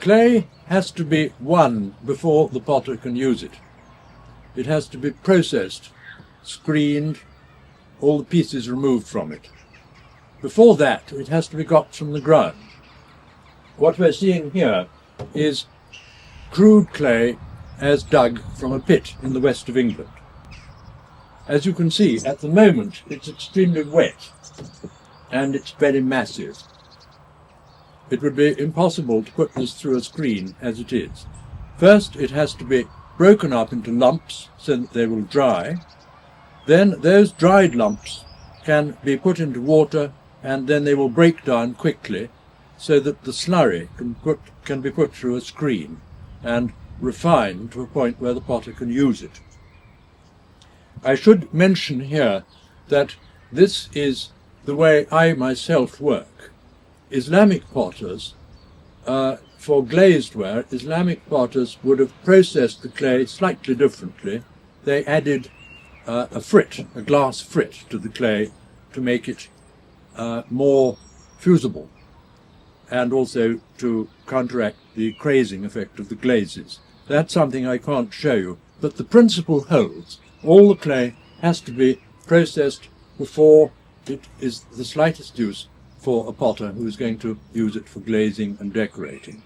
clay has to be won before the potter can use it. It has to be processed, screened, all the pieces removed from it. Before that, it has to be got from the ground. What we're seeing here is crude clay as dug from a pit in the west of England. As you can see, at the moment, it's extremely wet and it's very massive. It would be impossible to put this through a screen as it is. First, it has to be broken up into lumps so that they will dry. Then those dried lumps can be put into water and then they will break down quickly so that the slurry can be put through a screen and refined to a point where the potter can use it. I should mention here that this is the way I myself work. Islamic potters, for glazed ware, Islamic potters would have processed the clay slightly differently. They added a glass frit to the clay to make it more fusible and also to counteract the crazing effect of the glazes. That's something I can't show you, but the principle holds. All the clay has to be processed before it is the slightest use for a potter who is going to use it for glazing and decorating.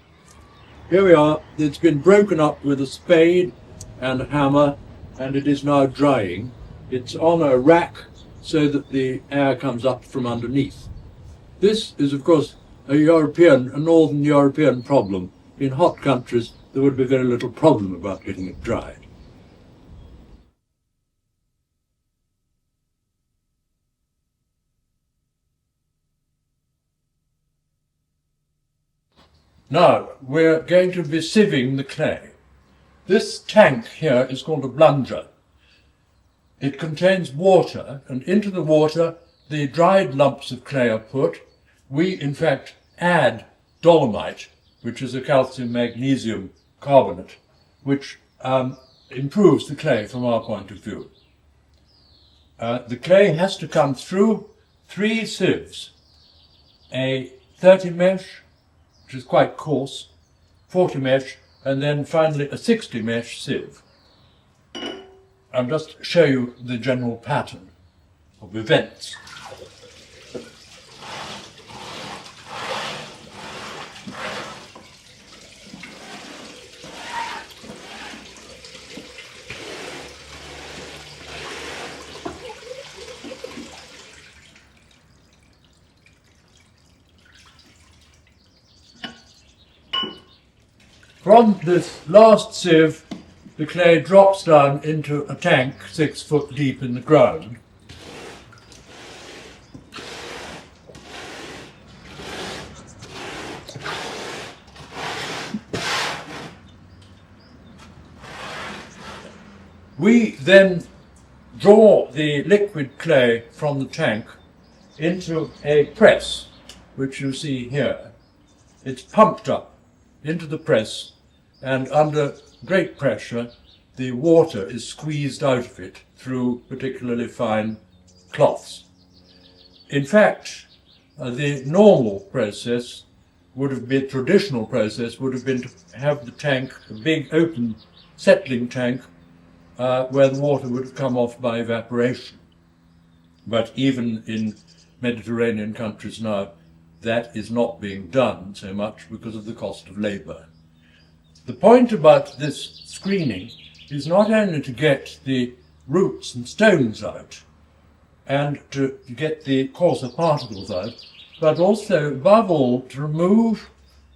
Here we are. It's been broken up with a spade and a hammer, and it is now drying. It's on a rack so that the air comes up from underneath. This is, of course, a Northern European problem. In hot countries, there would be very little problem about getting it dried. Now, we're going to be sieving the clay. This tank here is called a blunger. It contains water, and into the water the dried lumps of clay are put. We, in fact, add dolomite, which is a calcium magnesium carbonate, which improves the clay from our point of view. The clay has to come through 3 sieves, a 30 mesh, which is quite coarse, 40 mesh, and then finally a 60 mesh sieve. I'll just show you the general pattern of events. From this last sieve, the clay drops down into a tank 6 foot deep in the ground. We then draw the liquid clay from the tank into a press, which you see here. It's pumped up into the press, and under great pressure the water is squeezed out of it through particularly fine cloths. In fact, the normal process would have been, traditional process would have been to have the tank, a big open settling tank, where the water would have come off by evaporation. But even in Mediterranean countries now, that is not being done so much because of the cost of labour. The point about this screening is not only to get the roots and stones out and to get the coarser particles out, but also, above all, to remove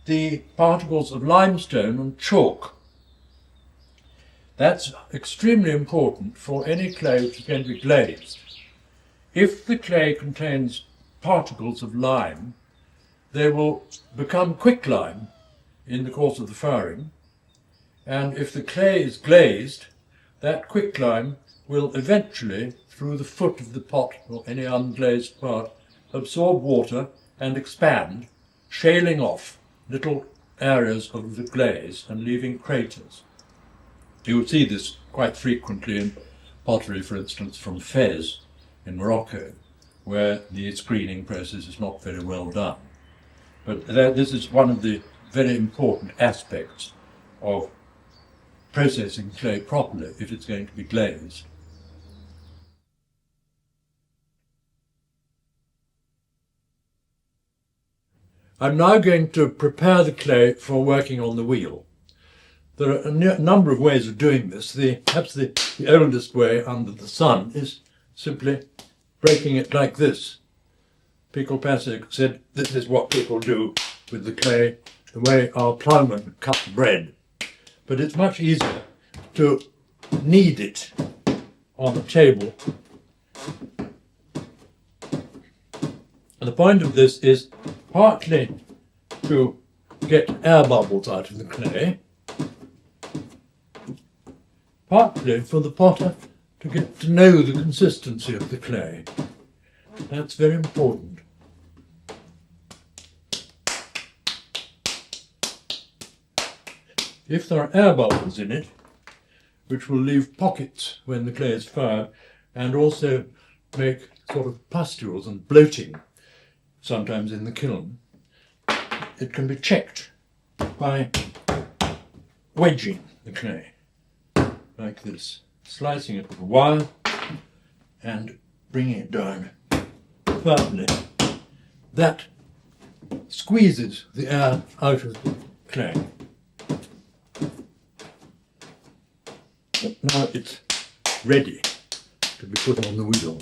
the particles of limestone and chalk. That's extremely important for any clay which is going to be glazed. If the clay contains particles of lime, they will become quicklime in the course of the firing, and if the clay is glazed, that quicklime will eventually, through the foot of the pot or any unglazed part, absorb water and expand, shaling off little areas of the glaze and leaving craters. You would see this quite frequently in pottery, for instance, from Fez in Morocco, where the screening process is not very well done. But this is one of the very important aspects of processing clay properly if it's going to be glazed. I'm now going to prepare the clay for working on the wheel. There are a number of ways of doing this. Perhaps the oldest way under the sun is simply breaking it like this. Pico Pasek said this is what people do with the clay, the way our ploughmen cut bread. But it's much easier to knead it on the table. And the point of this is partly to get air bubbles out of the clay, partly for the potter to get to know the consistency of the clay. That's very important. If there are air bubbles in it, which will leave pockets when the clay is fired, and also make sort of pustules and bloating, sometimes in the kiln, it can be checked by wedging the clay, like this, slicing it with a wire and bringing it down firmly. That squeezes the air out of the clay. But now it's ready to be put on the wheel.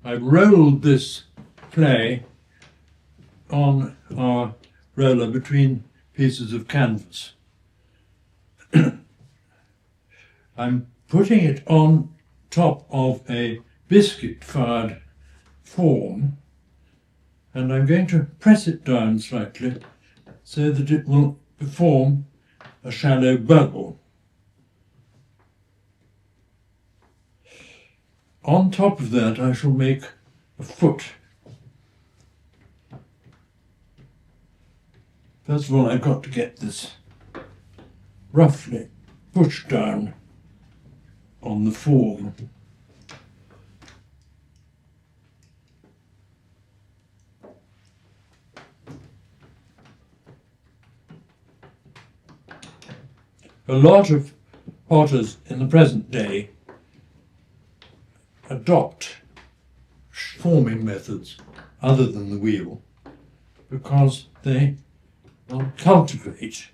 I've rolled this clay on our roller between pieces of canvas. I'm putting it on top of a biscuit-fired form, and I'm going to press it down slightly so that it will form a shallow bowl. On top of that I shall make a foot. First of all, I've got to get this roughly pushed down on the form. A lot of potters in the present day adopt forming methods other than the wheel because they cultivate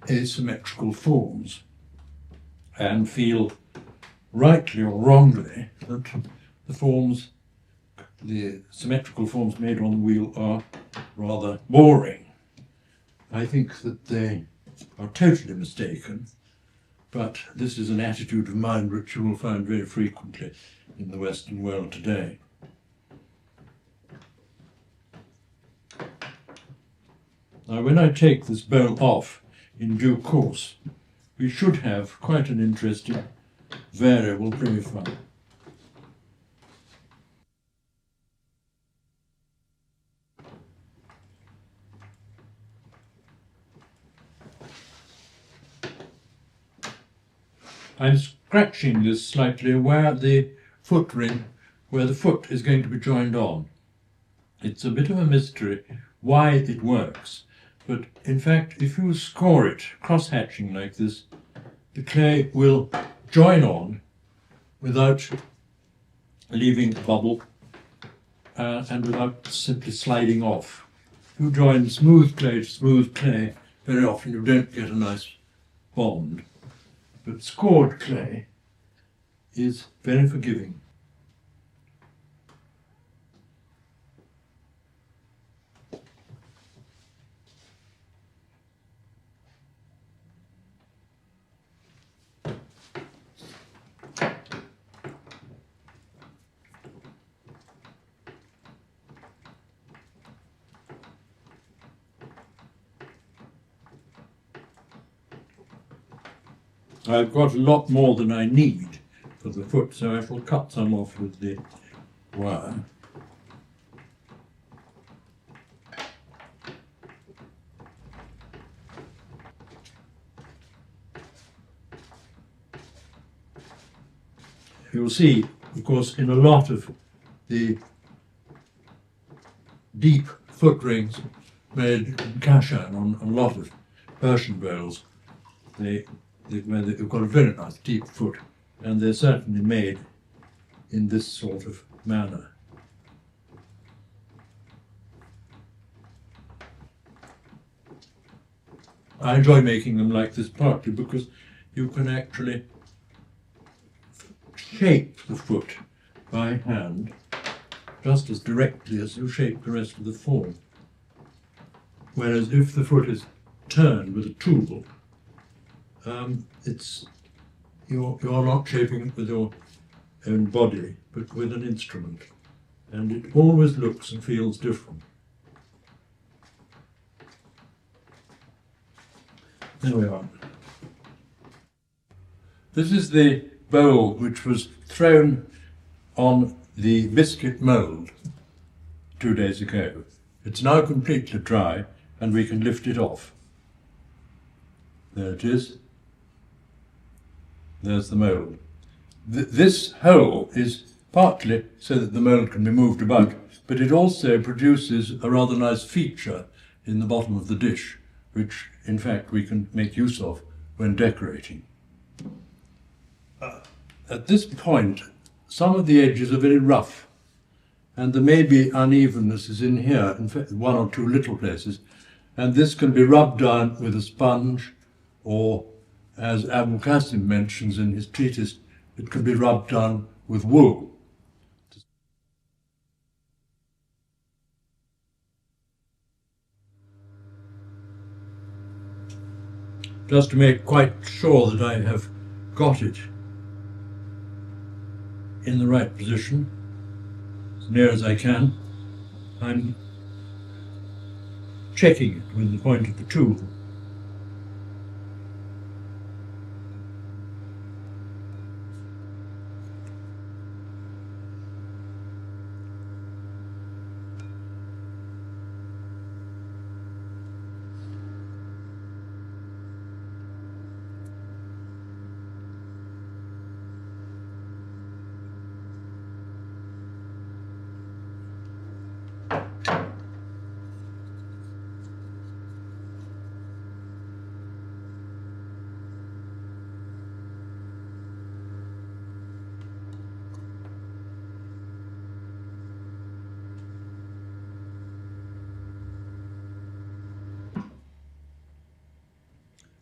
asymmetrical forms and feel, rightly or wrongly, that the symmetrical forms made on the wheel are rather boring. I think that they are totally mistaken, but this is an attitude of mind which you will find very frequently in the Western world today. Now, when I take this bowl off in due course, we should have quite an interesting variable profile. I'm scratching this slightly where the foot is going to be joined on. It's a bit of a mystery why it works, but in fact if you score it cross-hatching like this, the clay will join on without leaving a bubble and without simply sliding off. If you join smooth clay to smooth clay, very often you don't get a nice bond. But scored clay is very forgiving. I've got a lot more than I need for the foot, so I shall cut some off with the wire. You'll see, of course, in a lot of the deep foot rings made in Kashan on a lot of Persian bowls, they've got a very nice deep foot, and they're certainly made in this sort of manner. I enjoy making them like this partly because you can actually shape the foot by hand just as directly as you shape the rest of the form. Whereas if the foot is turned with a tool, you're not shaping it with your own body, but with an instrument, and it always looks and feels different. There we are. This is the bowl which was thrown on the biscuit mould 2 days ago. It's now completely dry, and we can lift it off. There it is. There's the mould. This hole is partly so that the mould can be moved about, but it also produces a rather nice feature in the bottom of the dish, which in fact we can make use of when decorating. At this point, some of the edges are very rough, and there may be unevenness in here, in fact 1 or 2 little places, and this can be rubbed down with a sponge, or, as Abu Qasim mentions in his treatise, it can be rubbed down with wool. Just to make quite sure that I have got it in the right position, as near as I can, I'm checking it with the point of the tool.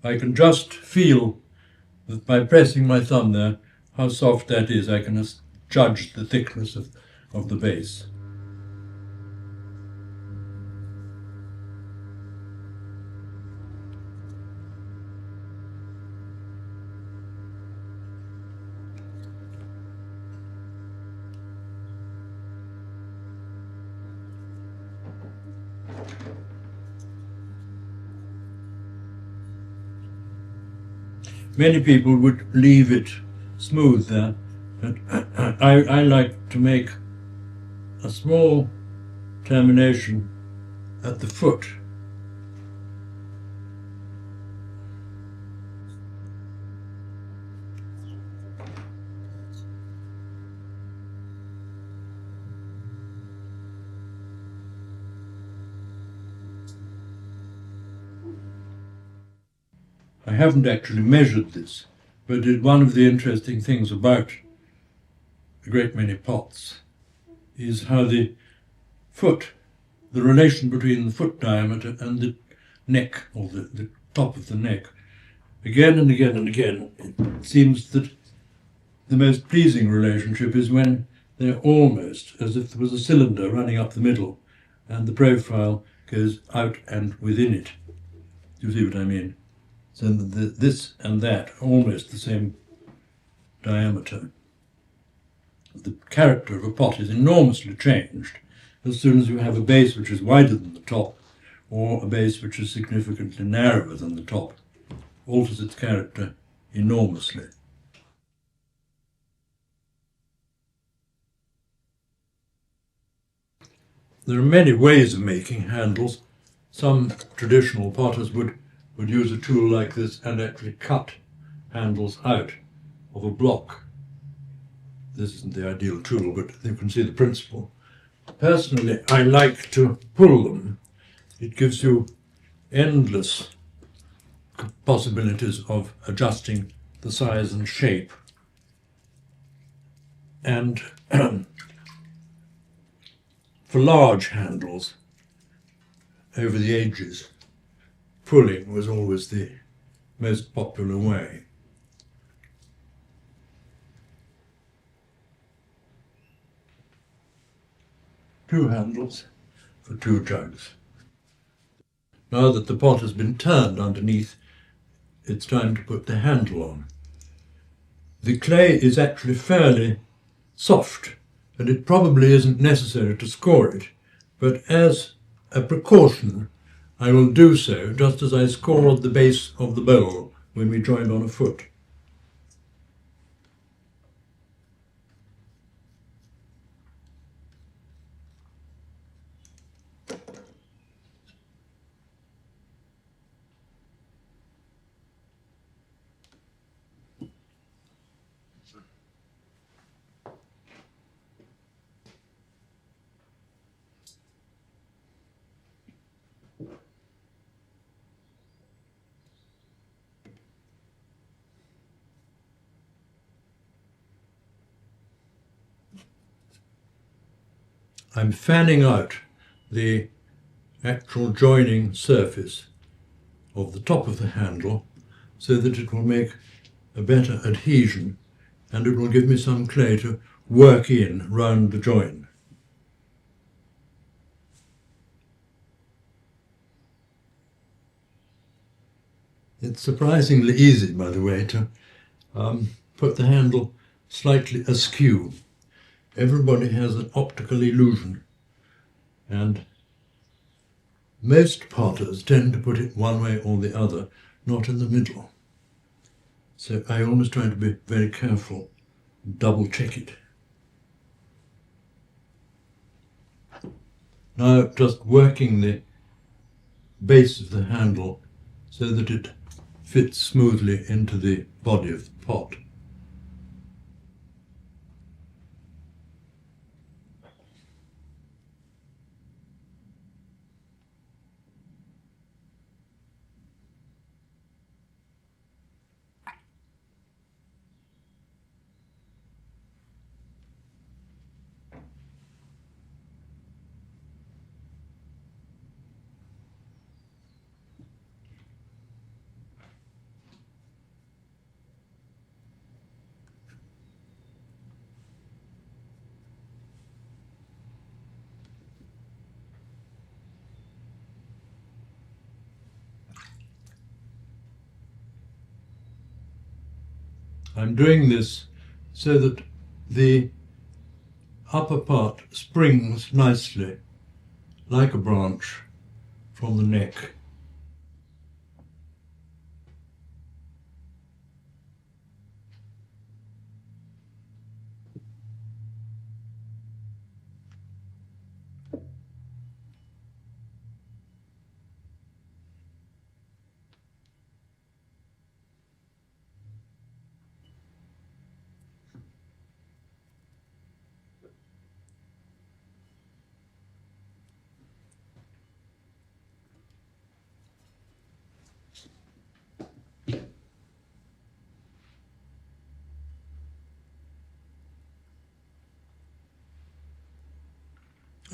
I can just feel that by pressing my thumb there, how soft that is. I can judge the thickness of the base. Many people would leave it smooth there, but I like to make a small termination at the foot. I haven't actually measured this, but one of the interesting things about a great many pots is how the relation between the foot diameter and the neck, or the top of the neck, again and again and again, it seems that the most pleasing relationship is when they're almost as if there was a cylinder running up the middle and the profile goes out and within it. Do you see what I mean? So this and that are almost the same diameter. The character of a pot is enormously changed as soon as you have a base which is wider than the top, or a base which is significantly narrower than the top. Alters its character enormously. There are many ways of making handles. Some traditional potters would use a tool like this and actually cut handles out of a block. This isn't the ideal tool, but you can see the principle. Personally, I like to pull them. It gives you endless possibilities of adjusting the size and shape. And for large handles, over the ages, pulling was always the most popular way. Two handles for two jugs. Now that the pot has been turned underneath, it's time to put the handle on. The clay is actually fairly soft, and it probably isn't necessary to score it, but as a precaution, I will do so just as I scored the base of the bowl when we joined on a foot. I'm fanning out the actual joining surface of the top of the handle so that it will make a better adhesion and it will give me some clay to work in round the join. It's surprisingly easy, by the way, to put the handle slightly askew. Everybody has an optical illusion, and most potters tend to put it one way or the other, not in the middle. So I always try to be very careful, double check it. Now just working the base of the handle so that it fits smoothly into the body of the pot. I'm doing this so that the upper part springs nicely, like a branch, from the neck.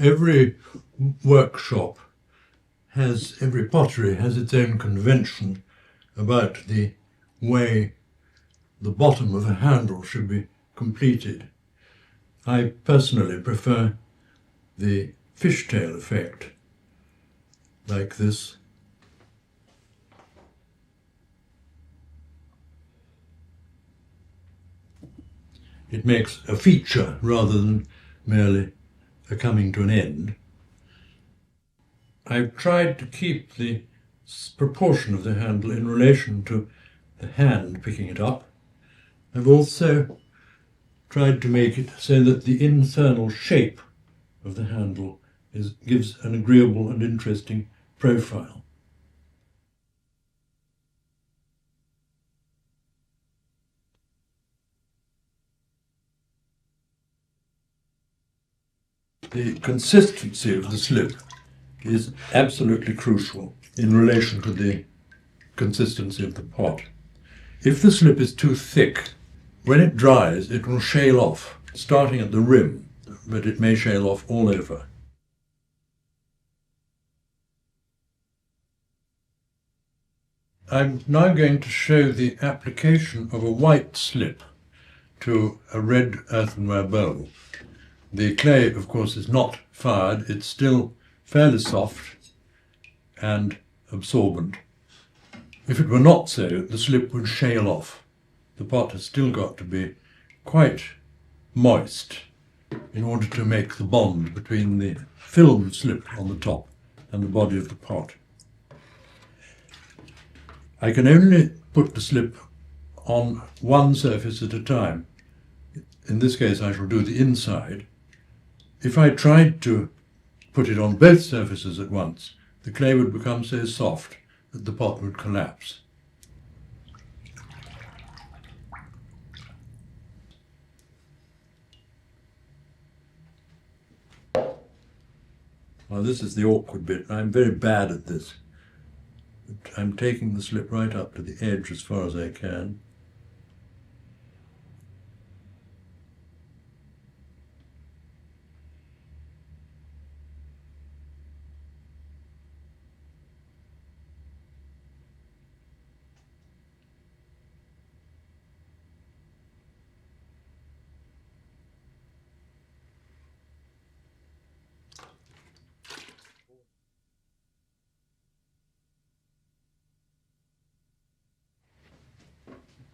Every workshop every pottery has its own convention about the way the bottom of a handle should be completed. I personally prefer the fishtail effect, like this. It makes a feature rather than merely a coming to an end. I've tried to keep the proportion of the handle in relation to the hand picking it up. I've also tried to make it so that the internal shape of the handle gives an agreeable and interesting profile. The consistency of the slip is absolutely crucial in relation to the consistency of the pot. If the slip is too thick, when it dries it will shale off, starting at the rim, but it may shale off all over. I'm now going to show the application of a white slip to a red earthenware bowl. The clay, of course, is not fired, it's still fairly soft and absorbent. If it were not so, the slip would shale off. The pot has still got to be quite moist in order to make the bond between the film slip on the top and the body of the pot. I can only put the slip on one surface at a time. In this case I shall do the inside. If I tried to put it on both surfaces at once, the clay would become so soft that the pot would collapse. Now this is the awkward bit. I'm very bad at this. I'm taking the slip right up to the edge as far as I can.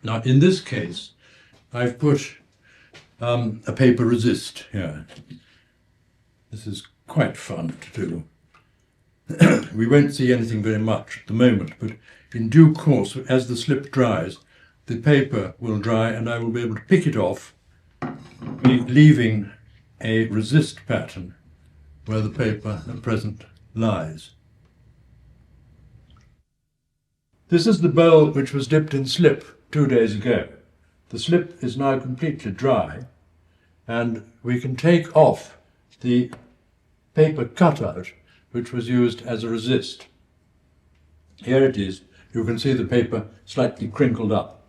Now, in this case, I've put a paper resist here. This is quite fun to do. We won't see anything very much at the moment, but in due course, as the slip dries, the paper will dry and I will be able to pick it off, leaving a resist pattern where the paper at present lies. This is the bowl which was dipped in slip 2 days ago. The slip is now completely dry and we can take off the paper cutout which was used as a resist. Here it is. You can see the paper slightly crinkled up.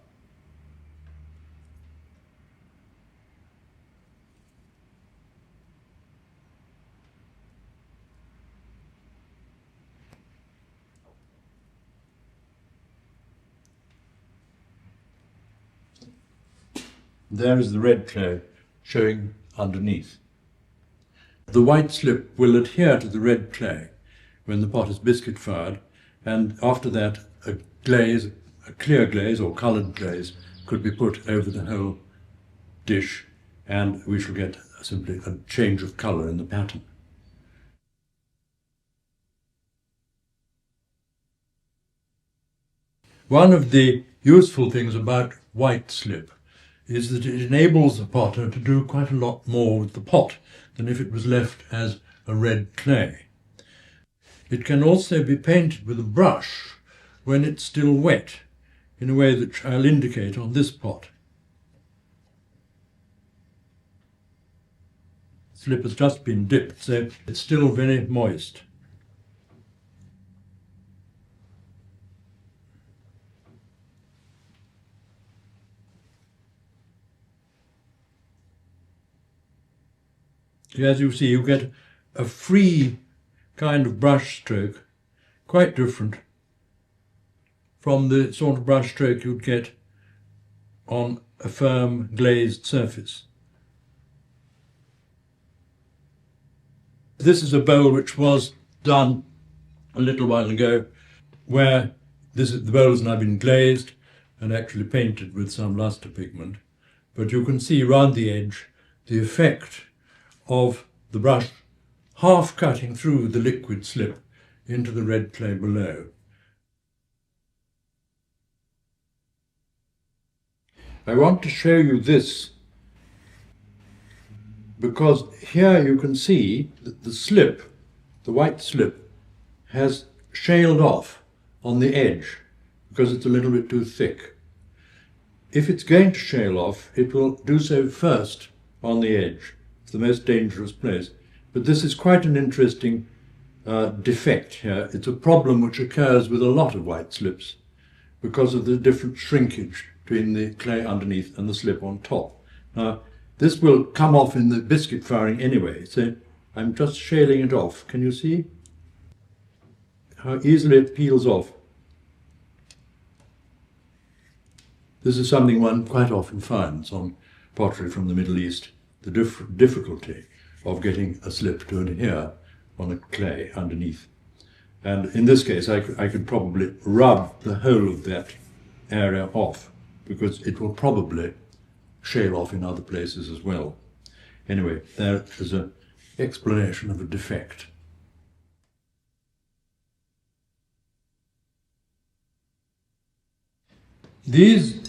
There is the red clay showing underneath. The white slip will adhere to the red clay when the pot is biscuit fired, and after that a glaze, a clear glaze or coloured glaze, could be put over the whole dish and we shall get simply a change of colour in the pattern. One of the useful things about white slip is that it enables the potter to do quite a lot more with the pot than if it was left as a red clay. It can also be painted with a brush when it's still wet, in a way that I'll indicate on this pot. The slip has just been dipped, so it's still very moist. As you see, you get a free kind of brush stroke, quite different from the sort of brush stroke you'd get on a firm glazed surface. This is a bowl which was done a little while ago, where the bowl has now been glazed and actually painted with some lustre pigment, but you can see round the edge the effect of the brush half cutting through the liquid slip into the red clay below. I want to show you this because here you can see that the slip, the white slip, has shaled off on the edge because it's a little bit too thick. If it's going to shale off, it will do so first on the edge. It's the most dangerous place. But this is quite an interesting defect here. It's a problem which occurs with a lot of white slips because of the different shrinkage between the clay underneath and the slip on top. Now, this will come off in the biscuit firing anyway, so I'm just shaling it off. Can you see how easily it peels off? This is something one quite often finds on pottery from the Middle East. The difficulty of getting a slip to adhere on a clay underneath. And in this case, I could probably rub the whole of that area off because it will probably shale off in other places as well. Anyway, there is an explanation of a defect. These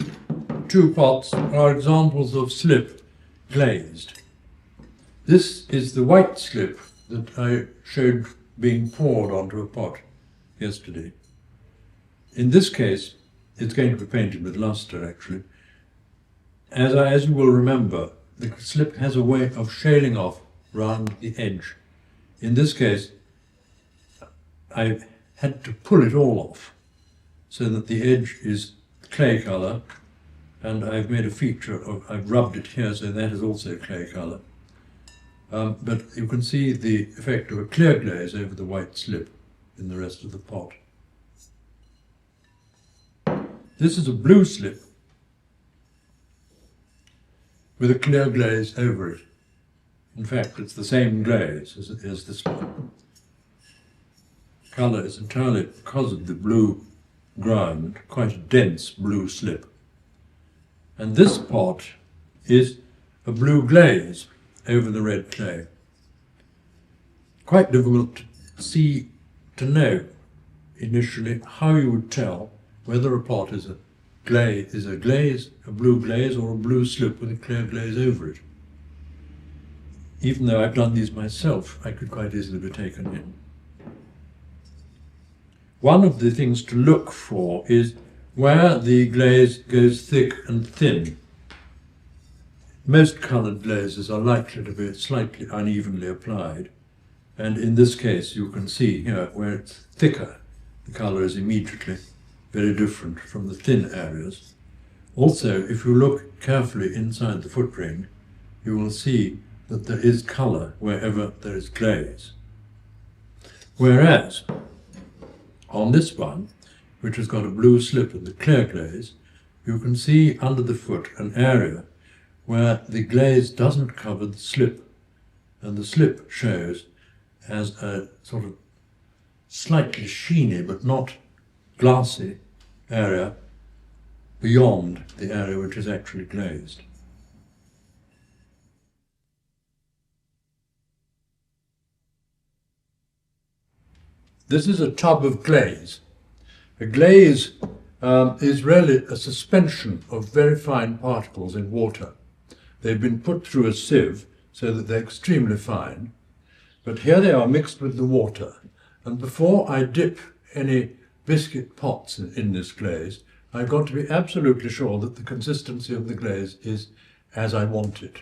two pots are examples of slip glazed. This is the white slip that I showed being poured onto a pot yesterday. In this case, it's going to be painted with lustre actually. As you will remember, the slip has a way of shaling off round the edge. In this case, I've had to pull it all off so that the edge is clay colour, and I've made a feature of, I've rubbed it here so that is also clay colour. But you can see the effect of a clear glaze over the white slip in the rest of the pot. This is a blue slip with a clear glaze over it. In fact, it's the same glaze as this one. Colour is entirely because of the blue ground, quite a dense blue slip. And this pot is a blue glaze over the red clay. Quite difficult to know initially how you would tell whether a pot is a blue glaze or a blue slip with a clear glaze over it. Even though I've done these myself, I could quite easily be taken in. One of the things to look for is where the glaze goes thick and thin. Most coloured glazes are likely to be slightly unevenly applied, and in this case you can see here where it's thicker, the colour is immediately very different from the thin areas. Also, if you look carefully inside the foot ring, you will see that there is colour wherever there is glaze. Whereas on this one, which has got a blue slip and the clear glaze, you can see under the foot an area where the glaze doesn't cover the slip, and the slip shows as a sort of slightly sheeny but not glassy area beyond the area which is actually glazed. This is a tub of glaze. A glaze is really a suspension of very fine particles in water. They've been put through a sieve so that they're extremely fine, but here they are mixed with the water. And before I dip any biscuit pots in this glaze, I've got to be absolutely sure that the consistency of the glaze is as I want it.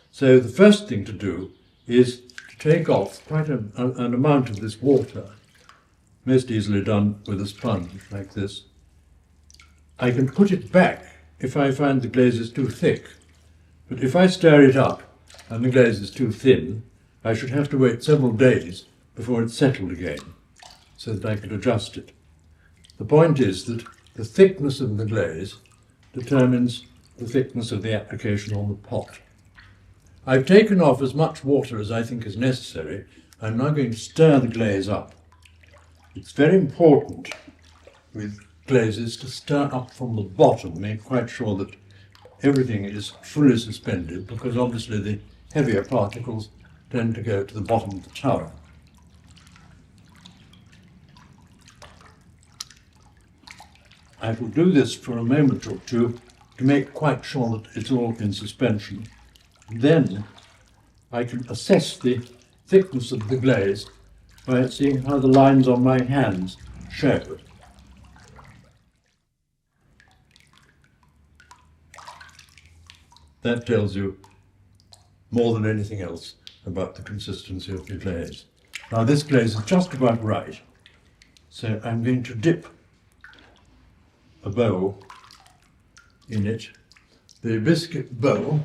So the first thing to do is to take off quite an amount of this water, most easily done with a sponge like this. I can put it back if I find the glaze is too thick, but if I stir it up and the glaze is too thin, I should have to wait several days before it's settled again, so that I could adjust it. The point is that the thickness of the glaze determines the thickness of the application on the pot. I've taken off as much water as I think is necessary. I'm now going to stir the glaze up. It's very important with glazes to stir up from the bottom, make quite sure that everything is fully suspended, because obviously the heavier particles tend to go to the bottom of the tower. I will do this for a moment or two to make quite sure that it's all in suspension. Then I can assess the thickness of the glaze by seeing how the lines on my hands show. That tells you more than anything else about the consistency of the glaze. Now this glaze is just about right, so I'm going to dip a bowl in it. The biscuit bowl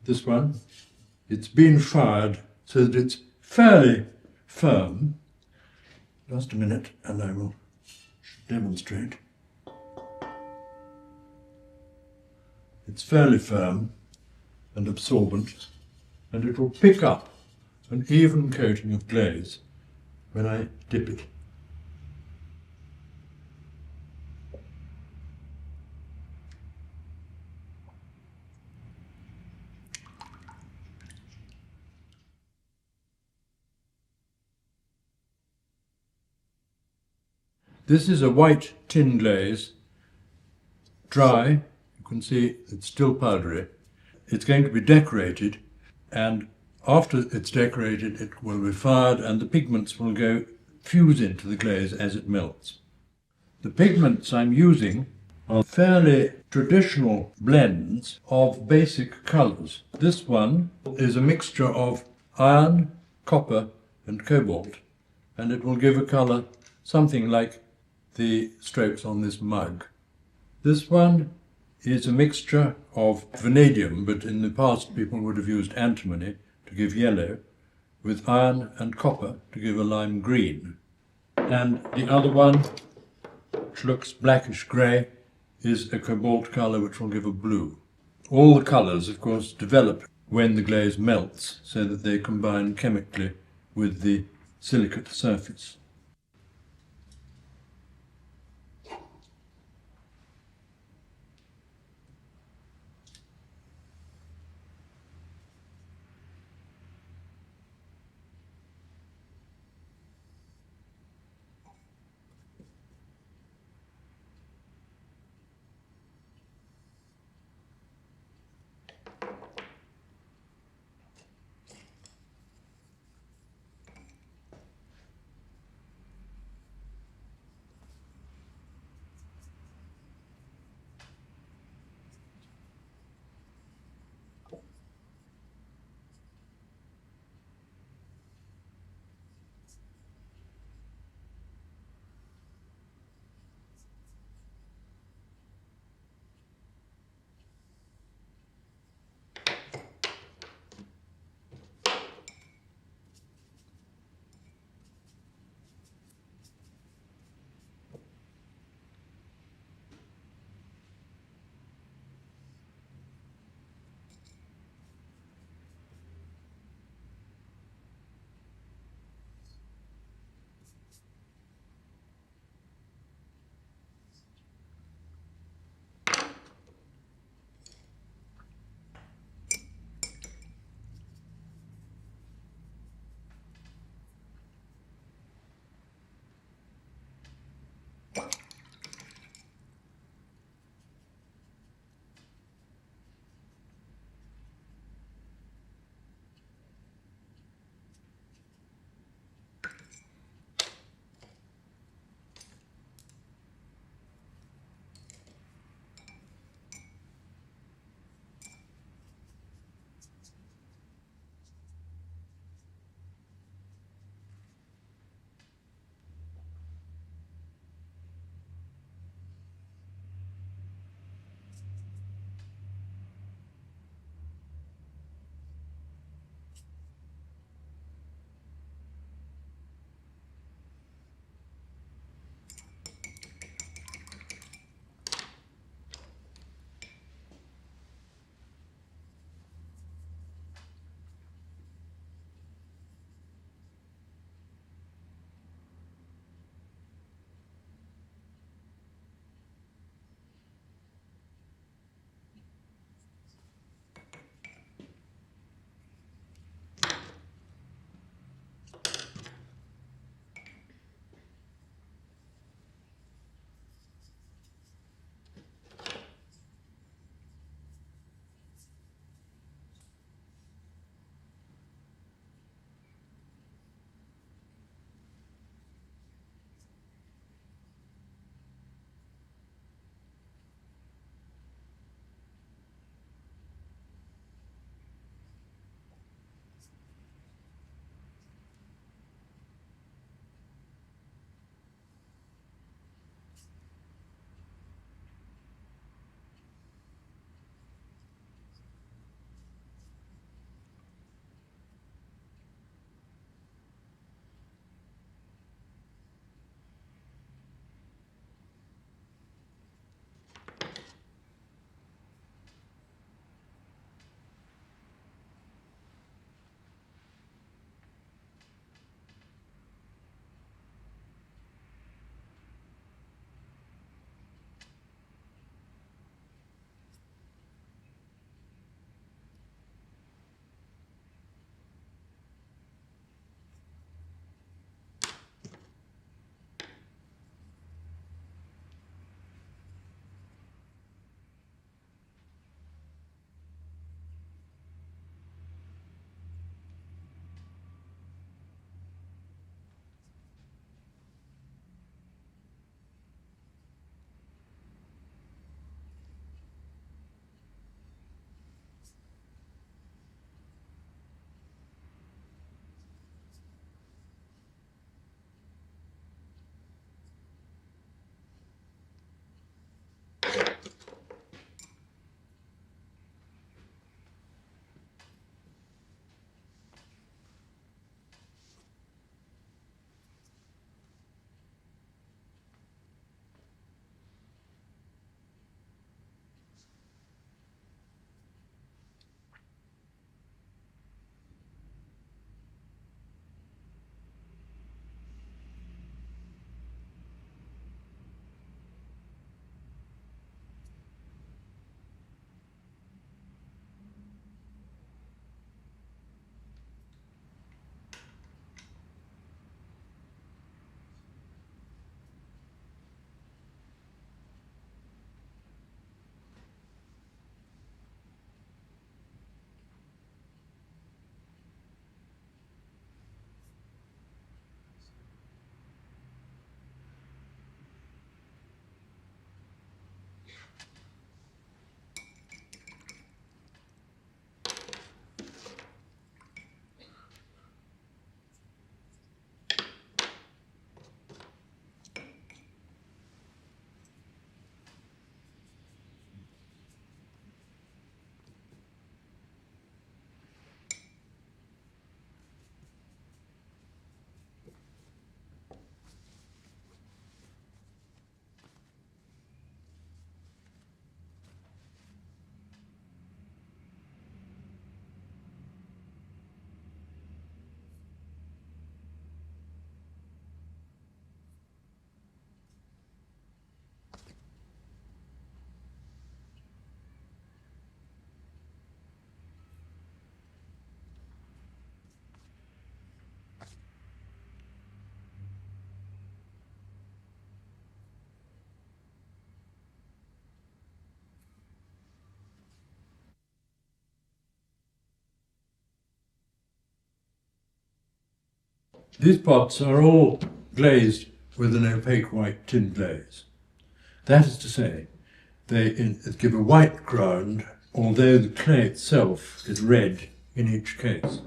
this one, it's been fired so that it's fairly firm. Just a minute and I will demonstrate. It's fairly firm and absorbent, and it will pick up an even coating of glaze when I dip it. This is a white tin glaze, dry. You can see it's still powdery. It's going to be decorated, and after it's decorated it will be fired and the pigments will fuse into the glaze as it melts. The pigments I'm using are fairly traditional blends of basic colours. This one is a mixture of iron, copper and cobalt, and it will give a colour something like the strokes on this mug. This one is a mixture of vanadium, but in the past people would have used antimony to give yellow, with iron and copper to give a lime green. And the other one, which looks blackish grey, is a cobalt colour which will give a blue. All the colours, of course, develop when the glaze melts, so that they combine chemically with the silicate surface. These pots are all glazed with an opaque white tin glaze. That is to say, they give a white ground, although the clay itself is red in each case.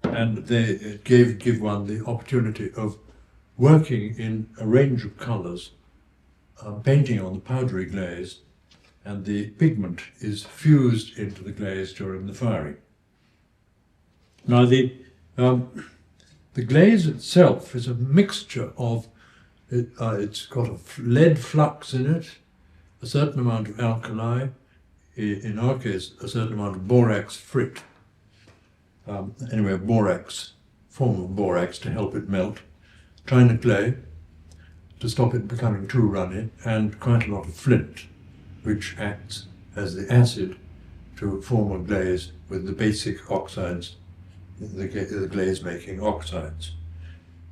And they give one the opportunity of working in a range of colours, painting on the powdery glaze, and the pigment is fused into the glaze during the firing. Now the glaze itself is a mixture of, it's got a lead flux in it, a certain amount of alkali, in our case a certain amount of borax frit, anyway a borax, form of borax to help it melt, china clay to stop it becoming too runny, and quite a lot of flint, which acts as the acid to form a glaze with the basic oxides, the glaze-making oxides.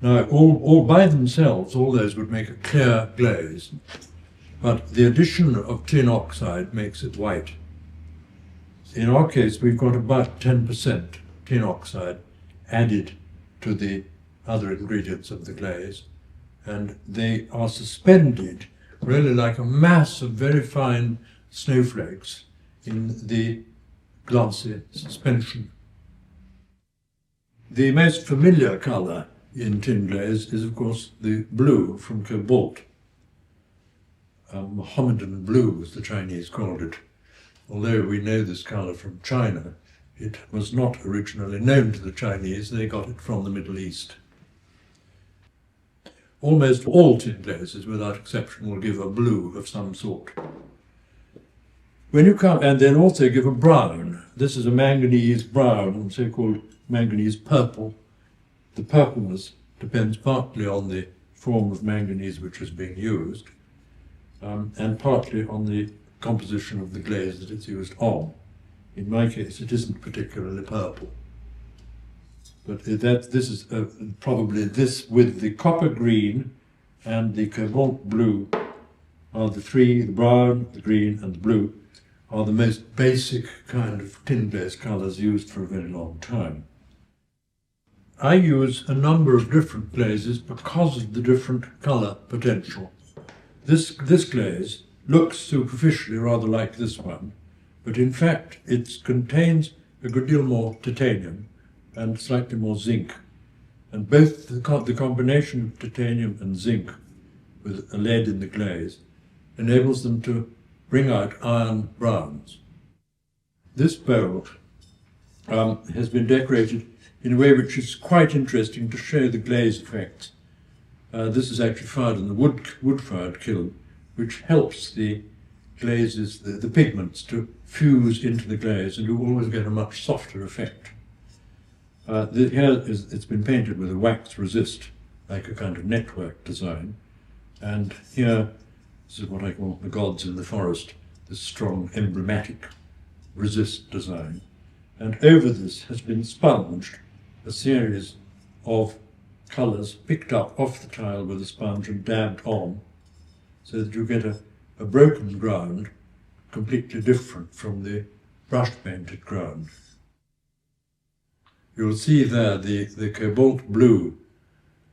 Now, all by themselves, all those would make a clear glaze, but the addition of tin oxide makes it white. In our case, we've got about 10% tin oxide added to the other ingredients of the glaze, and they are suspended really like a mass of very fine snowflakes in the glassy suspension. The most familiar colour in tin glaze is, of course, the blue from cobalt. Mohammedan blue, as the Chinese called it. Although we know this colour from China, it was not originally known to the Chinese. They got it from the Middle East. Almost all tin glazes, without exception, will give a blue of some sort. When you come, and then also give a brown. This is a manganese brown, so-called manganese purple. The purpleness depends partly on the form of manganese which is being used, and partly on the composition of the glaze that it's used on. In my case, it isn't particularly purple. But this is probably this with the copper green and the cobalt blue are the three, the brown, the green and the blue, are the most basic kind of tin glaze colours used for a very long time. I use a number of different glazes because of the different colour potential. This glaze looks superficially rather like this one, but in fact it contains a good deal more titanium and slightly more zinc. And both the combination of titanium and zinc with a lead in the glaze enables them to bring out iron browns. This bowl has been decorated in a way which is quite interesting to show the glaze effects. This is actually fired in the wood-fired kiln, which helps the glazes, the pigments, to fuse into the glaze, and you always get a much softer effect. Here it's been painted with a wax resist, like a kind of network design, and here this is what I call the gods in the forest, this strong emblematic resist design. And over this has been sponged a series of colours picked up off the tile with a sponge and dabbed on, so that you get a broken ground completely different from the brush-painted ground. You'll see there the cobalt blue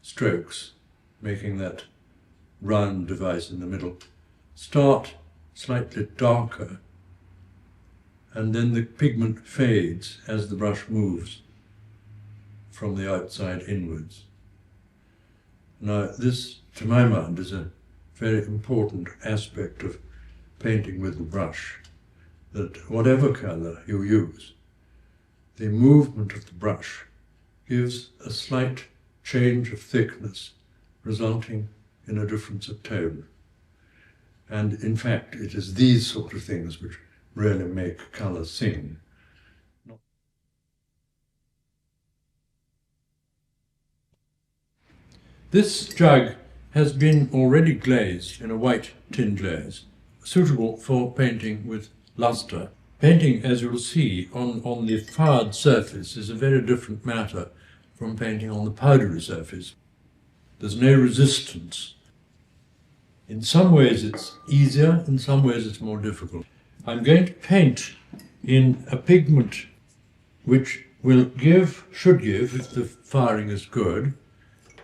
strokes, making that round device in the middle, start slightly darker, and then the pigment fades as the brush moves from the outside inwards. Now this, to my mind, is a very important aspect of painting with the brush, that whatever colour you use, the movement of the brush gives a slight change of thickness, resulting in a difference of tone. And in fact, it is these sort of things which really make colour sing. This jug has been already glazed in a white tin glaze, suitable for painting with lustre. Painting, as you'll see, on the fired surface is a very different matter from painting on the powdery surface. There's no resistance. In some ways it's easier, in some ways it's more difficult. I'm going to paint in a pigment which should give, if the firing is good,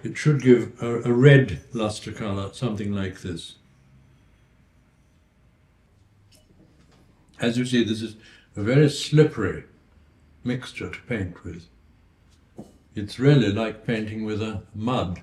it should give a red lustre colour, something like this. As you see, this is a very slippery mixture to paint with. It's really like painting with a mud.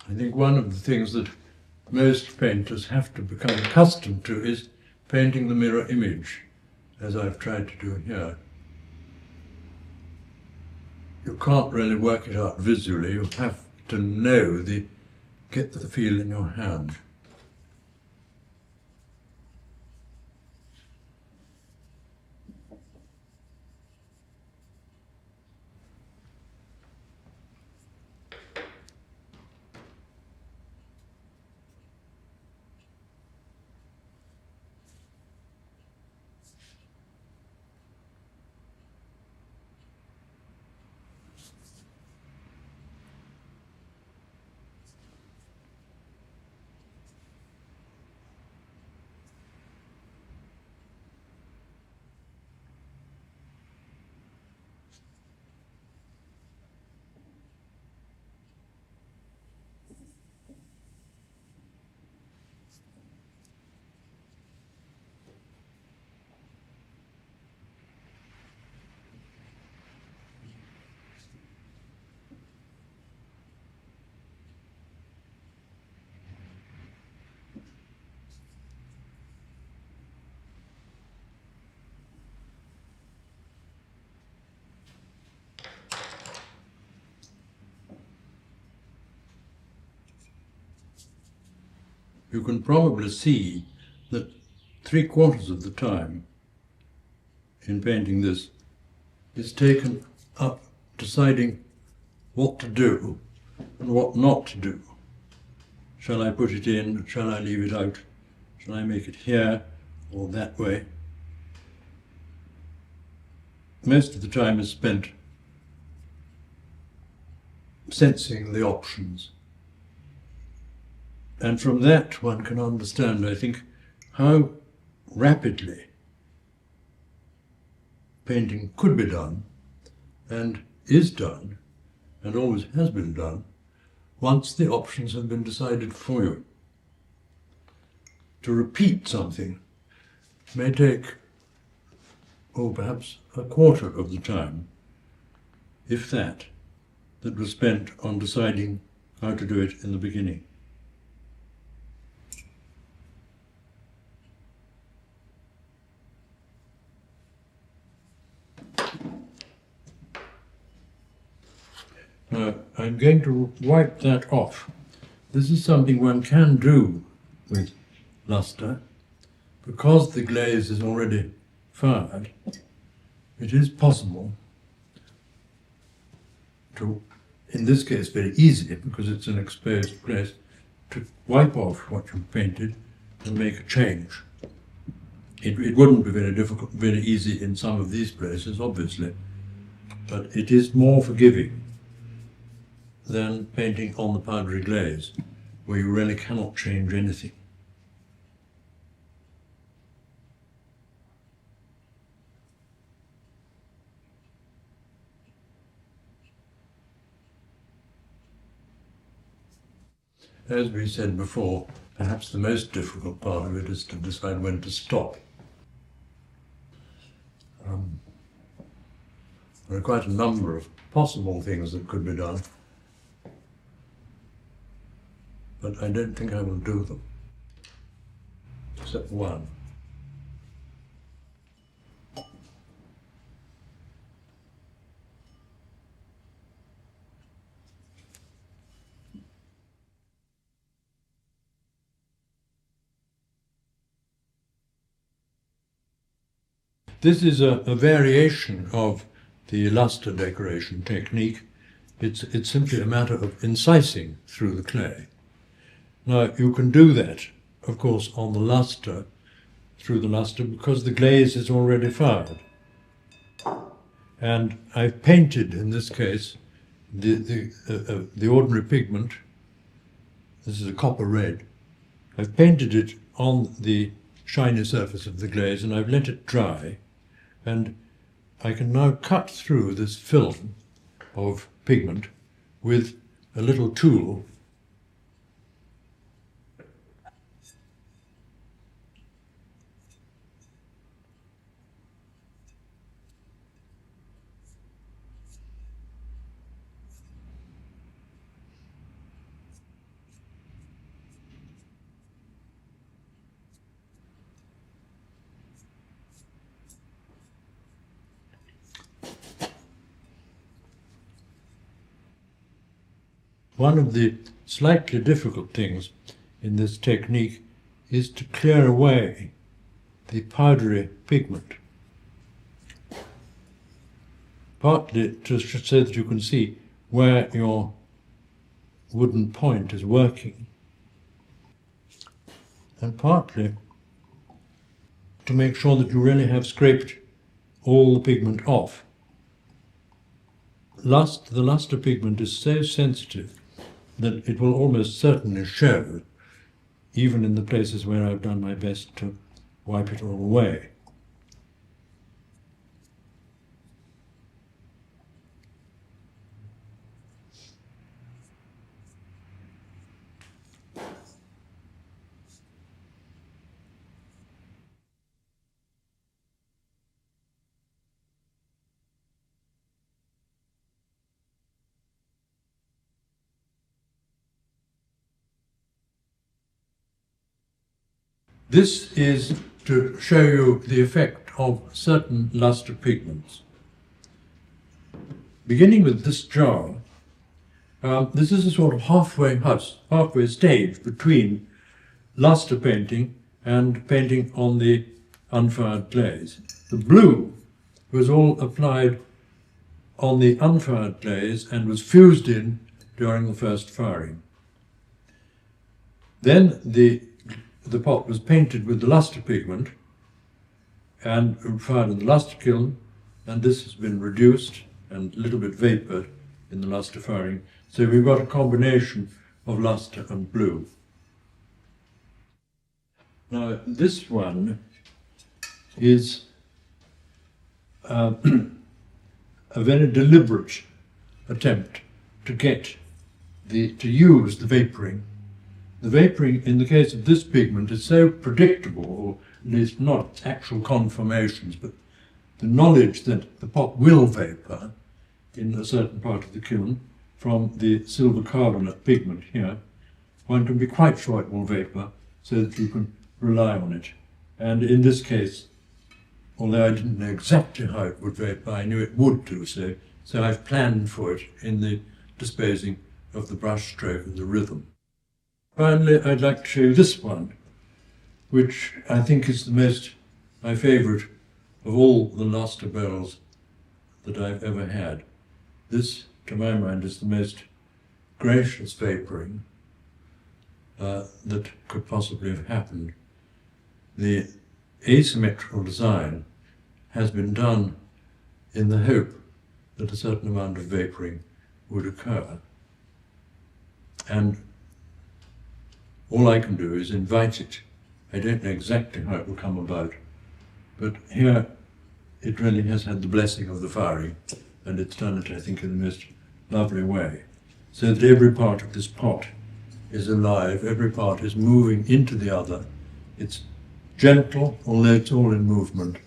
I think one of the things that most painters have to become accustomed to is painting the mirror image, as I've tried to do here. You can't really work it out visually, you have to know get the feel in your hand. You can probably see that 3/4 of the time in painting this is taken up deciding what to do and what not to do. Shall I put it in? Shall I leave it out? Shall I make it here or that way? Most of the time is spent sensing the options. And from that one can understand, I think, how rapidly painting could be done, and is done, and always has been done, once the options have been decided for you. To repeat something may take, perhaps 1/4 of the time, if that was spent on deciding how to do it in the beginning. Now, I'm going to wipe that off. This is something one can do with lustre. Because the glaze is already fired, it is possible to, in this case very easy, because it's an exposed place, to wipe off what you've painted and make a change. It wouldn't be very difficult, very easy in some of these places, obviously, but it is more forgiving than painting on the powdery glaze. where you really cannot change anything. As we said before, perhaps the most difficult part of it is to decide when to stop. There are quite a number of possible things that could be done, but I don't think I will do them, except one. This is a variation of the lustre decoration technique. It's simply a matter of incising through the clay. Now, you can do that, of course, on the lustre, through the lustre, because the glaze is already fired. And I've painted, in this case, the ordinary pigment. This is a copper red. I've painted it on the shiny surface of the glaze, and I've let it dry. And I can now cut through this film of pigment with a little tool. One of the slightly difficult things in this technique is to clear away the powdery pigment, partly so that you can see where your wooden point is working, and partly to make sure that you really have scraped all the pigment off. The lustre pigment is so sensitive that it will almost certainly show, even in the places where I've done my best to wipe it all away. This is to show you the effect of certain lustre pigments. Beginning with this jar, this is a sort of halfway stage between lustre painting and painting on the unfired glaze. The blue was all applied on the unfired glaze and was fused in during the first firing. Then the pot was painted with the lustre pigment and fired in the lustre kiln, and this has been reduced and a little bit vapoured in the lustre firing. So we've got a combination of lustre and blue. Now this one is a very deliberate attempt to use the vapouring. The vapouring in the case of this pigment is so predictable, or at least not actual conformations, but the knowledge that the pot will vapour in a certain part of the kiln from the silver carbonate pigment here. One can be quite sure it will vapour so that you can rely on it. And in this case, although I didn't know exactly how it would vapour, I knew it would do so. So I've planned for it in the disposing of the brush stroke and the rhythm. Finally, I'd like to show you this one, which I think is my favourite of all the lustre barrels that I've ever had. This, to my mind, is the most gracious vapouring that could possibly have happened. The asymmetrical design has been done in the hope that a certain amount of vapouring would occur. And All I can do is invite it. I don't know exactly how it will come about, but here it really has had the blessing of the firing, and it's done it, I think, in the most lovely way, so that every part of this pot is alive, every part is moving into the other. It's gentle, although it's all in movement.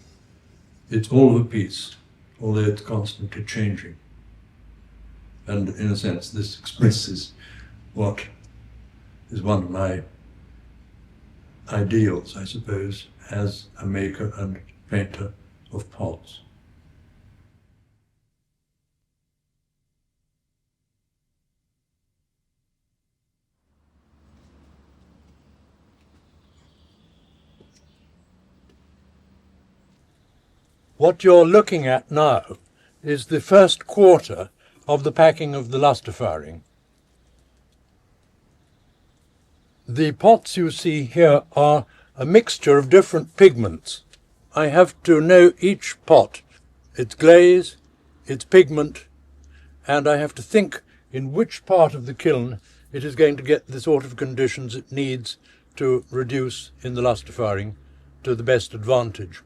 It's all of a piece, although it's constantly changing. And in a sense, this expresses what is one of my ideals, I suppose, as a maker and painter of pots. What you're looking at now is the first quarter of the packing of the lustre firing. The pots you see here are a mixture of different pigments. I have to know each pot, its glaze, its pigment, and I have to think in which part of the kiln it is going to get the sort of conditions it needs to reduce in the lustre firing to the best advantage.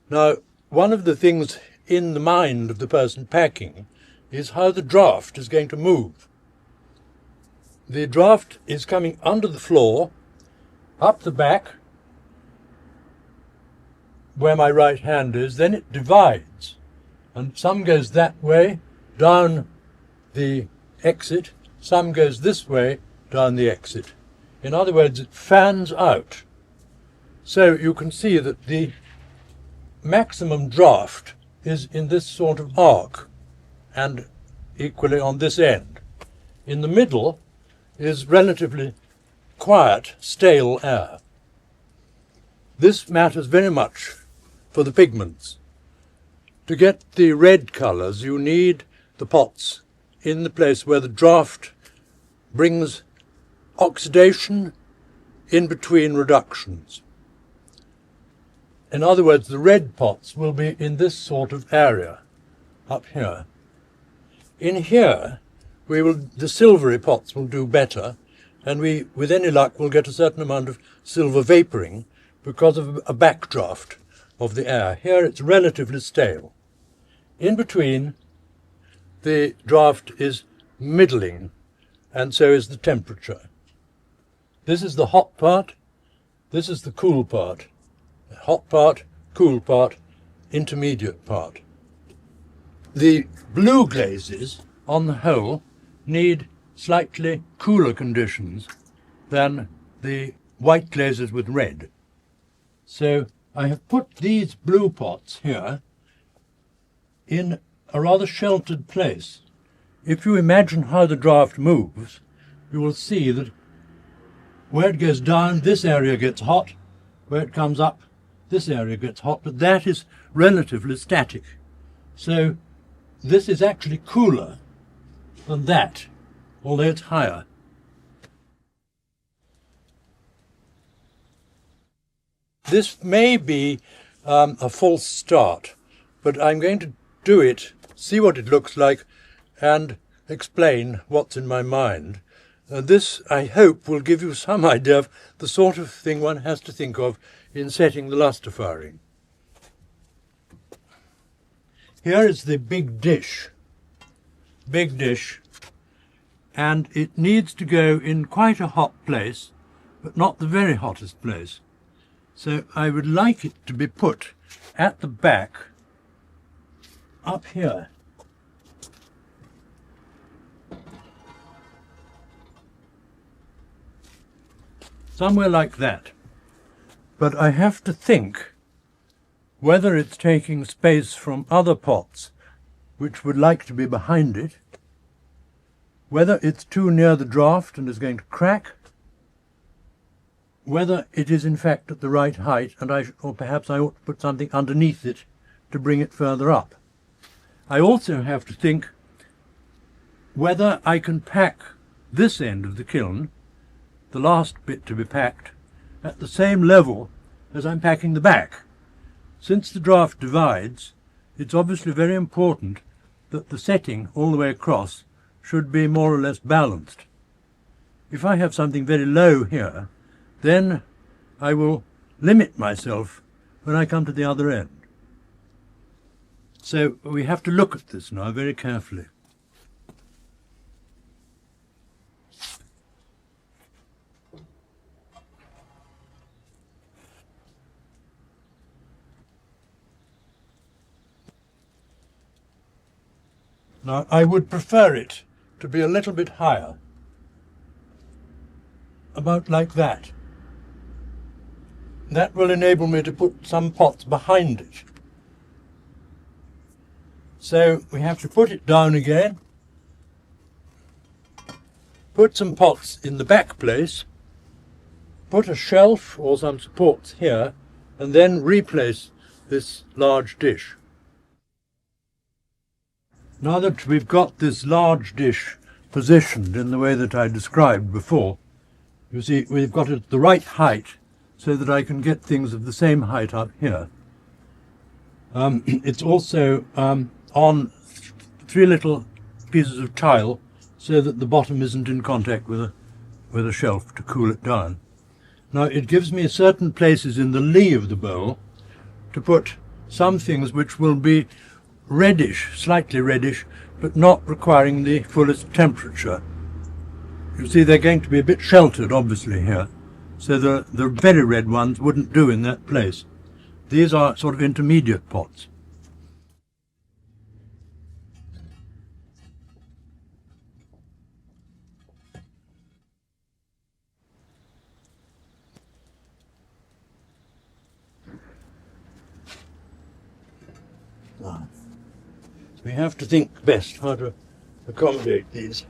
Now, one of the things in the mind of the person packing is how the draft is going to move. The draft is coming under the floor, up the back, where my right hand is, then it divides, and some goes that way, down the exit, some goes this way, down the exit. In other words, it fans out. So you can see that the maximum draft is in this sort of arc, and equally on this end. In the middle is relatively quiet, stale air. This matters very much for the pigments. To get the red colours, you need the pots in the place where the draft brings oxidation in between reductions. In other words, the red pots will be in this sort of area, up here. In here, the silvery pots will do better, and we, with any luck, will get a certain amount of silver vapouring because of a backdraft of the air. Here it's relatively stale. In between, the draft is middling, and so is the temperature. This is the hot part, this is the cool part. Hot part, cool part, intermediate part. The blue glazes, on the whole, need slightly cooler conditions than the white glazes with red. So I have put these blue pots here in a rather sheltered place. If you imagine how the draft moves, you will see that where it goes down, this area gets hot, where it comes up, this area gets hot, but that is relatively static. So this is actually cooler than that, although it's higher. This may be a false start, but I'm going to do it, see what it looks like, and explain what's in my mind. This, I hope, will give you some idea of the sort of thing one has to think of in setting the lustre firing. Here is the big dish, and it needs to go in quite a hot place, but not the very hottest place. So I would like it to be put at the back, up here. Somewhere like that. But I have to think whether it's taking space from other pots which would like to be behind it, whether it's too near the draft and is going to crack, whether it is in fact at the right height, and or perhaps I ought to put something underneath it to bring it further up. I also have to think whether I can pack this end of the kiln, the last bit to be packed, at the same level as I'm packing the back. Since the draft divides, it's obviously very important that the setting all the way across should be more or less balanced. If I have something very low here, then I will limit myself when I come to the other end. So we have to look at this now very carefully. Now, I would prefer it to be a little bit higher, about like that. That will enable me to put some pots behind it. So we have to put it down again, put some pots in the back place, put a shelf or some supports here, and then replace this large dish. Now that we've got this large dish positioned in the way that I described before, you see we've got it at the right height so that I can get things of the same height up here. It's also on three little pieces of tile so that the bottom isn't in contact with a shelf to cool it down. Now it gives me certain places in the lee of the bowl to put some things which will be reddish, slightly reddish, but not requiring the fullest temperature. You see they're going to be a bit sheltered obviously here, so the very red ones wouldn't do in that place. These are sort of intermediate pots. We have to think best how to accommodate these.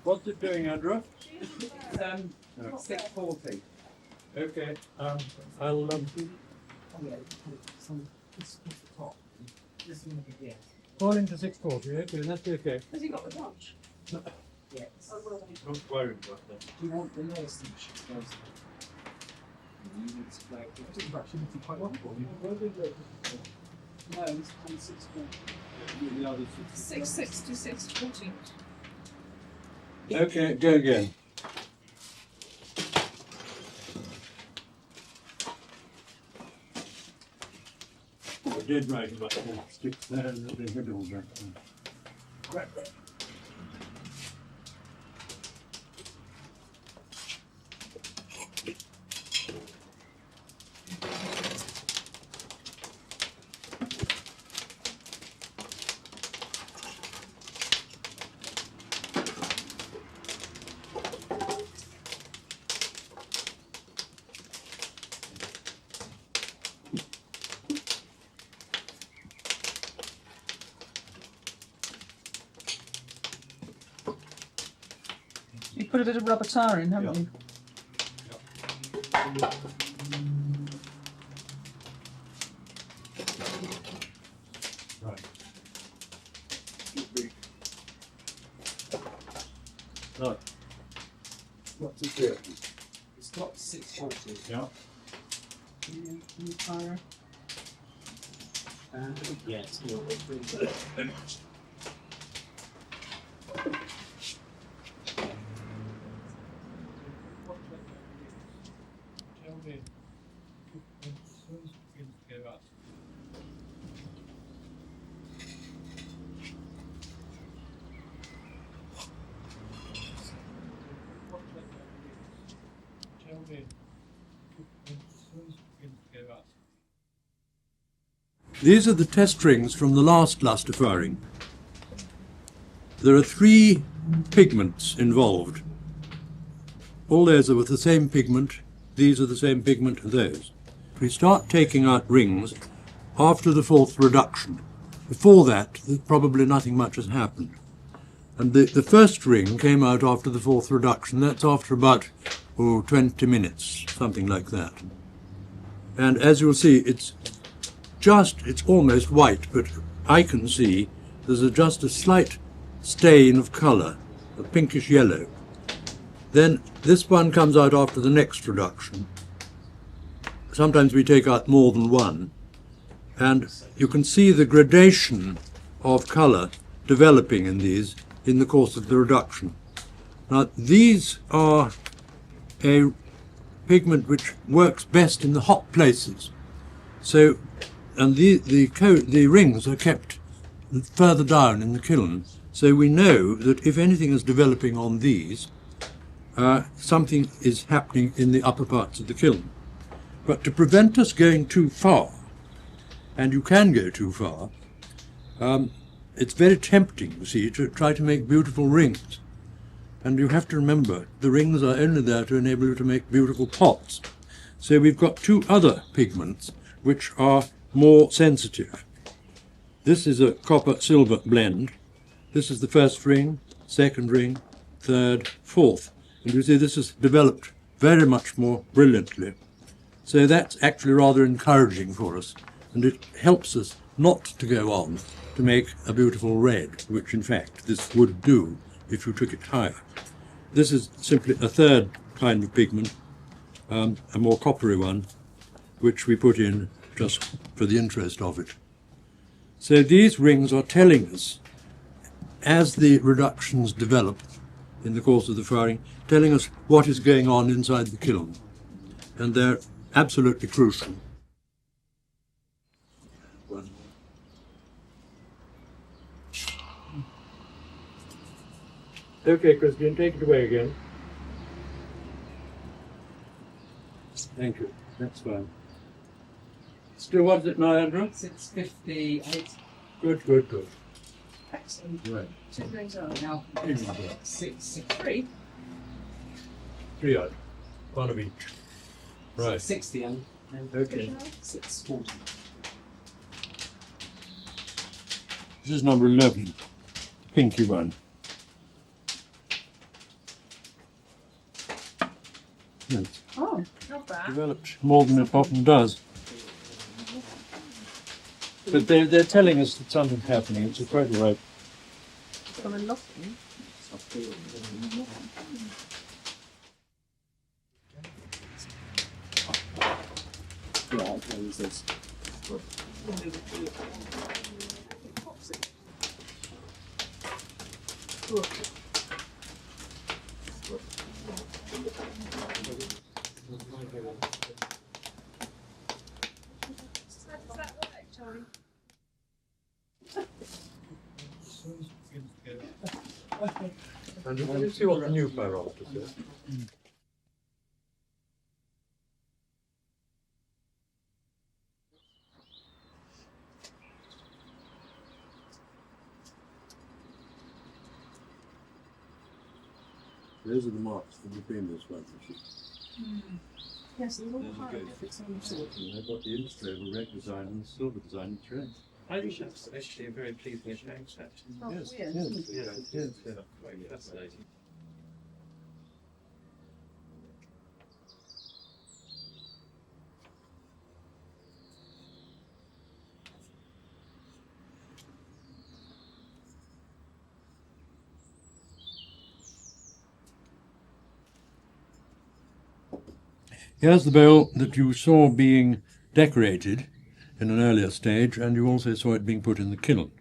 What's it doing, Andrew? It's 640. Okay. I'll falling to 640. Okay, that's okay. Has he got the watch? Yes. Don't worry about that. Do you want the nose stitch? You would display. I think actually looking quite well for you. No, it's 640. The other 660, 640. Okay, go again. I did write about the sticks there and the middle there. Right. You put a bit of rubber tar in, haven't you? Right. Look. What's it do? It's got 640. Yeah. Can you fire? Yeah, it's more than Tell me. As soon as it begins to go up. Tell me. These are the test rings from the last lustre firing. There are 3 pigments involved. All those are with the same pigment. These are the same pigment as those. We start taking out rings after the 4th reduction. Before that, probably nothing much has happened. And the first ring came out after the 4th reduction. That's after about 20 minutes, something like that. And as you'll see, it's almost white, but I can see there's just a slight stain of colour, a pinkish yellow. Then this one comes out after the next reduction. Sometimes we take out more than one, and you can see the gradation of colour developing in these in the course of the reduction. Now these are a pigment which works best in the hot places. So, and the rings are kept further down in the kiln, so we know that if anything is developing on these, something is happening in the upper parts of the kiln. But to prevent us going too far, and you can go too far, it's very tempting, you see, to try to make beautiful rings. And you have to remember, the rings are only there to enable you to make beautiful pots. So we've got 2 other pigments which are more sensitive. This is a copper-silver blend. This is the first ring, second ring, third, fourth. And you see this is developed very much more brilliantly. So that's actually rather encouraging for us, and it helps us not to go on to make a beautiful red, which in fact this would do if you took it higher. This is simply a third kind of pigment, a more coppery one, which we put in just for the interest of it. So these rings are telling us, as the reductions develop in the course of the firing, telling us what is going on inside the kiln, and they're absolutely crucial. Okay, Christian, take it away again. Thank you. That's fine. Still, what is it now, Andrew? 658. Good, good, good. Excellent. Right. 2 rings out. Now, 3. 3 out. One of each. Right. 60 and Okay. 640. This is number 11, the pinky one. It's Oh, not bad. developed more than it often does. But they're telling us that something's happening. It's quite all right. From a lofty. Yeah, I'll use this. And let me see what the new parameter says. Those are the marks from the previous one. Yes, there's all There's a kind good. of different sorts. And they've got the illustrated red design and the silver design in red. I think that's actually a very pleasing effect, actually. Oh, Yes, weird, yes, isn't it? yes. Quite fascinating. Here's the bowl that you saw being decorated in an earlier stage, and you also saw it being put in the kiln.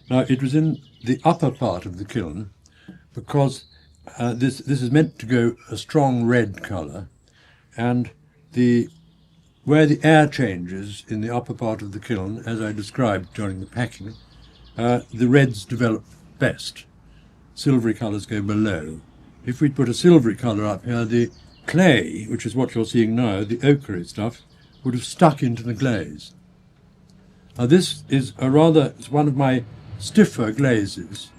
Now, it was in the upper part of the kiln because this is meant to go a strong red colour, and where the air changes in the upper part of the kiln, as I described during the packing, the reds develop best. Silvery colours go below. If we'd put a silvery colour up here, the clay, which is what you're seeing now, the ochre stuff, would have stuck into the glaze. Now this is it's one of my stiffer glazes,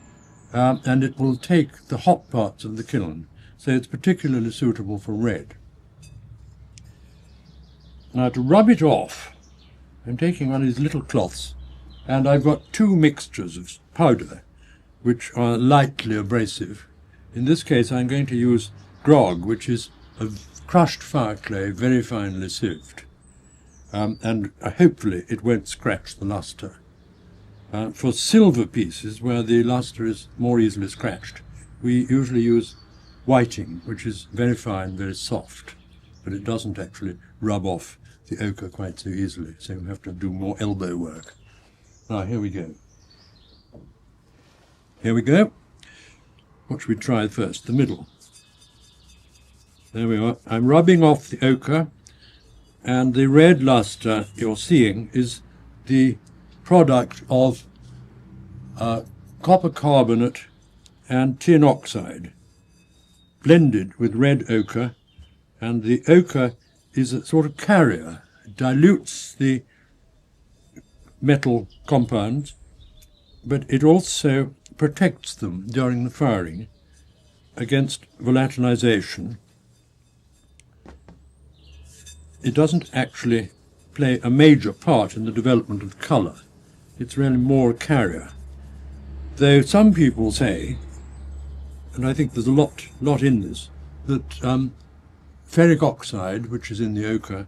and it will take the hot parts of the kiln, so it's particularly suitable for red. Now to rub it off, I'm taking one of these little cloths, and I've got two mixtures of powder which are lightly abrasive. In this case I'm going to use grog, which is a crushed fire clay, very finely sieved, and hopefully it won't scratch the lustre. For silver pieces where the lustre is more easily scratched, we usually use whiting, which is very fine, very soft, but it doesn't actually rub off the ochre quite so easily, so we have to do more elbow work. Now here we go. Here we go. What should we try first? The middle. There we are. I'm rubbing off the ochre, and the red lustre you're seeing is the product of copper carbonate and tin oxide blended with red ochre, and the ochre is a sort of carrier. It dilutes the metal compounds, but it also protects them during the firing against volatilization. It doesn't actually play a major part in the development of colour. It's really more a carrier. Though some people say, and I think there's a lot in this, that ferric oxide, which is in the ochre,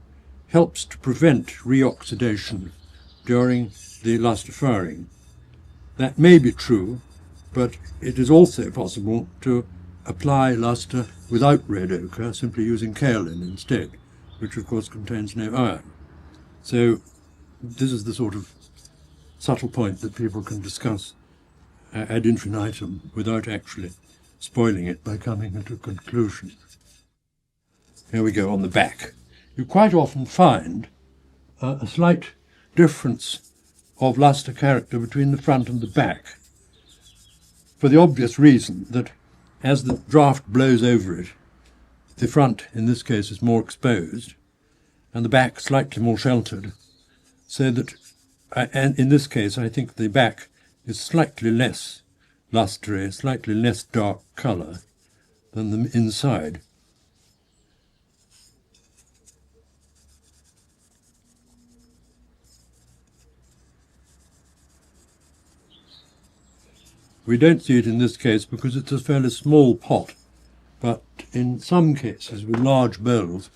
helps to prevent reoxidation during the lustre firing. That may be true, but it is also possible to apply lustre without red ochre, simply using kaolin instead, which of course contains no iron. So this is the sort of subtle point that people can discuss ad infinitum without actually spoiling it by coming into a conclusion. Here we go on the back. You quite often find a slight difference of lustre character between the front and the back, for the obvious reason that as the draught blows over it, the front in this case is more exposed and the back slightly more sheltered, so that, and in this case I think the back is slightly less lustrous, slightly less dark colour than the inside. We don't see it in this case because it's a fairly small pot, but in some cases with large bowls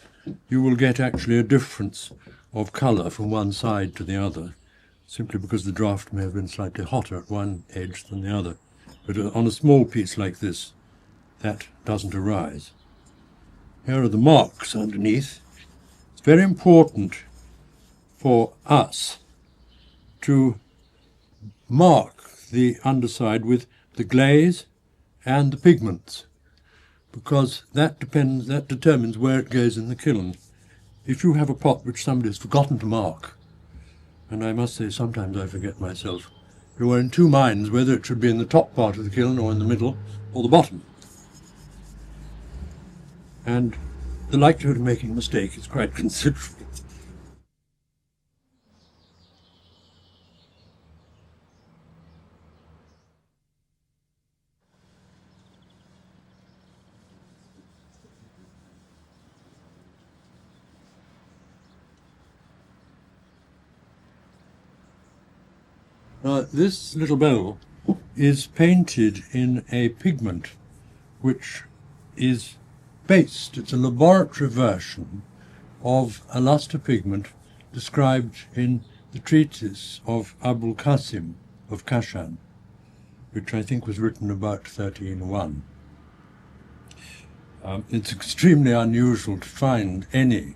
you will get actually a difference of colour from one side to the other, simply because the draught may have been slightly hotter at one edge than the other. But on a small piece like this, that doesn't arise. Here are the marks underneath. It's very important for us to mark the underside with the glaze and the pigments, because that determines where it goes in the kiln. If you have a pot which somebody has forgotten to mark, and I must say sometimes I forget myself, you are in two minds whether it should be in the top part of the kiln or in the middle or the bottom. And the likelihood of making a mistake is quite considerable. Now, this little bowl is painted in a pigment which is based, it's a laboratory version of a lustre pigment described in the treatise of Abul Qasim of Kashan, which I think was written about 1301. It's extremely unusual to find any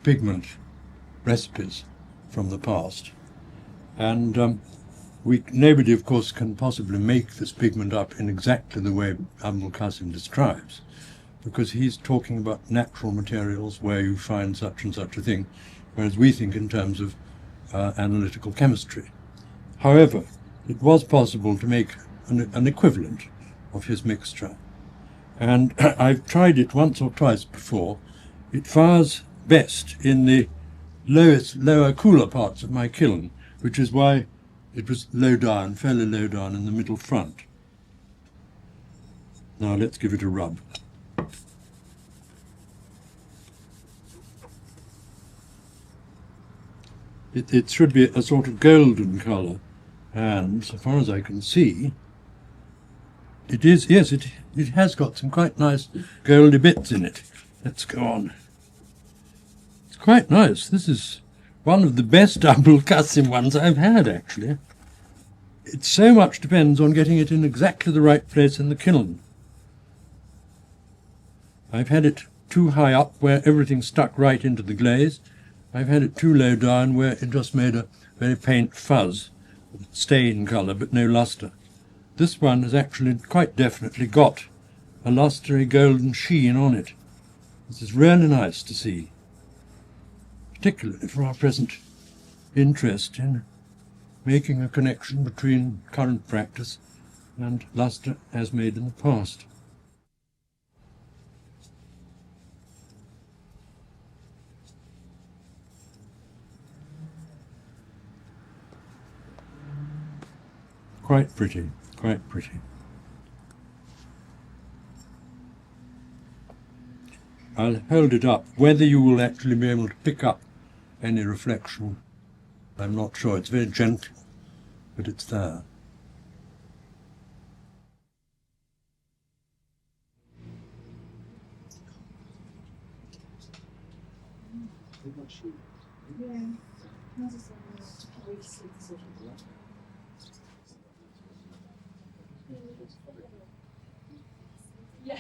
pigment recipes from the past. And nobody, of course, can possibly make this pigment up in exactly the way Abul Qasim describes, because he's talking about natural materials where you find such and such a thing, whereas we think in terms of analytical chemistry. However, it was possible to make an equivalent of his mixture. And I've tried it once or twice before. It fires best in the lower, cooler parts of my kiln, which is why it was low down, fairly low down in the middle front. Now let's give it a rub. It should be a sort of golden colour, and so far as I can see, it is, yes, it has got some quite nice goldy bits in it. Let's go on. It's quite nice. This is one of the best double custom ones I've had, actually. It so much depends on getting it in exactly the right place in the kiln. I've had it too high up where everything stuck right into the glaze. I've had it too low down where it just made a very faint fuzz, stain colour, but no lustre. This one has actually quite definitely got a lustre golden sheen on it. This is really nice to see, particularly for our present interest in making a connection between current practice and lustre as made in the past. Quite pretty, quite pretty. I'll hold it up. Whether you will actually be able to pick up any reflection, I'm not sure. It's very gentle, but it's there. Yeah.